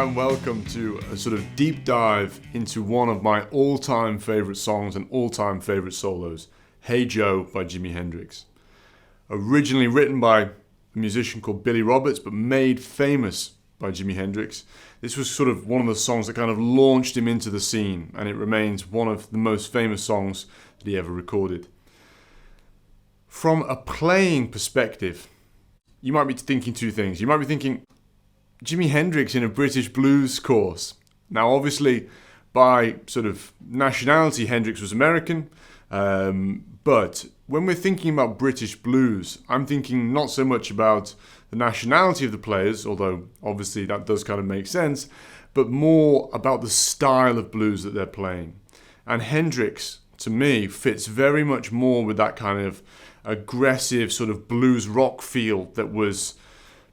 and welcome to a sort of deep dive into one of my all-time favourite songs and all-time favourite solos, Hey Joe by Jimi Hendrix. Originally written by a musician called Billy Roberts, but made famous by Jimi Hendrix. This was sort of one of the songs that kind of launched him into the scene, and it remains one of the most famous songs that he ever recorded. From a playing perspective, you might be thinking two things. You might be thinking, Jimi Hendrix in a British blues course. Now, obviously, by sort of nationality, Hendrix was American, but when we're thinking about British blues, I'm thinking not so much about the nationality of the players, although obviously that does kind of make sense, but more about the style of blues that they're playing. And Hendrix, to me, fits very much more with that kind of aggressive sort of blues rock feel that was,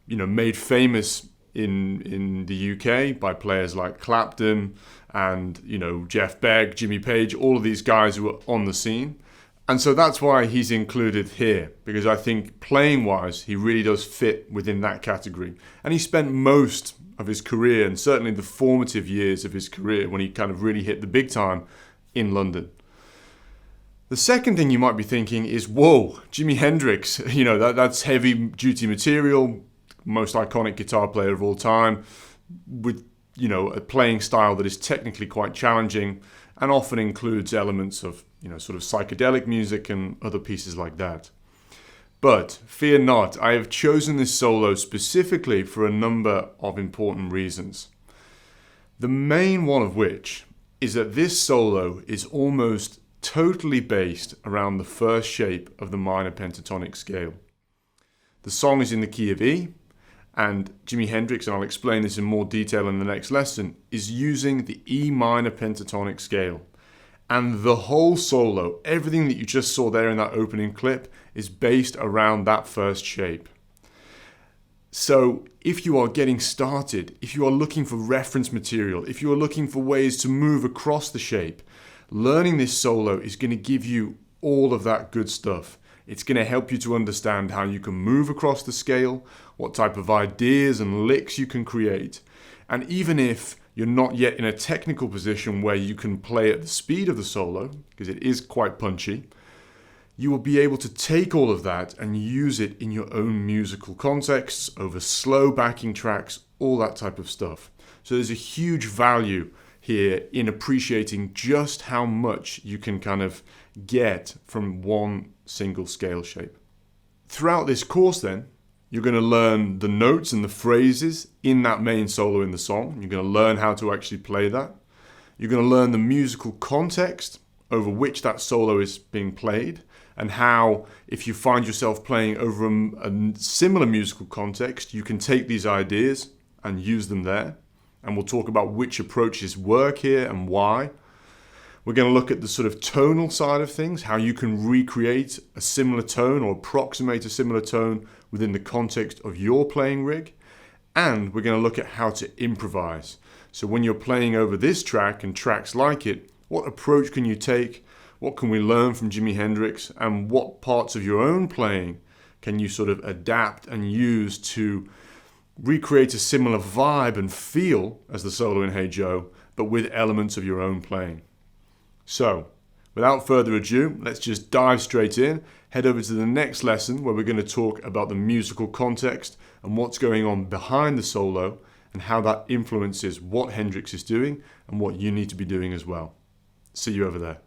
made famous in the UK by players like Clapton and, Jeff Beck, Jimmy Page, all of these guys who were on the scene. And so that's why he's included here, because I think playing-wise, he really does fit within that category. And he spent most of his career, and certainly the formative years of his career, when he kind of really hit the big time, in London. The second thing you might be thinking is, whoa, Jimi Hendrix, that's heavy-duty material, most iconic guitar player of all time, with, a playing style that is technically quite challenging and often includes elements of, sort of psychedelic music and other pieces like that. But fear not, I have chosen this solo specifically for a number of important reasons. The main one of which is that this solo is almost totally based around the first shape of the minor pentatonic scale. The song is in the key of E, and Jimi Hendrix, and I'll explain this in more detail in the next lesson, is using the E minor pentatonic scale. And the whole solo, everything that you just saw there in that opening clip, is based around that first shape. So if you are getting started, if you are looking for reference material, if you are looking for ways to move across the shape, learning this solo is going to give you all of that good stuff. It's going to help you to understand how you can move across the scale, what type of ideas and licks you can create. And even if you're not yet in a technical position where you can play at the speed of the solo, because it is quite punchy, you will be able to take all of that and use it in your own musical contexts, over slow backing tracks, all that type of stuff. So there's a huge value here in appreciating just how much you can kind of get from one single scale shape. Throughout this course then, you're going to learn the notes and the phrases in that main solo in the song. You're going to learn how to actually play that. You're going to learn the musical context over which that solo is being played, and how, if you find yourself playing over a similar musical context, you can take these ideas and use them there. And we'll talk about which approaches work here and why. We're going to look at the sort of tonal side of things, how you can recreate a similar tone or approximate a similar tone within the context of your playing rig. And we're going to look at how to improvise. So when you're playing over this track and tracks like it, what approach can you take? What can we learn from Jimi Hendrix? And what parts of your own playing can you sort of adapt and use to recreate a similar vibe and feel as the solo in Hey Joe, but with elements of your own playing? So, without further ado, let's just dive straight in, head over to the next lesson where we're going to talk about the musical context and what's going on behind the solo and how that influences what Hendrix is doing and what you need to be doing as well. See you over there.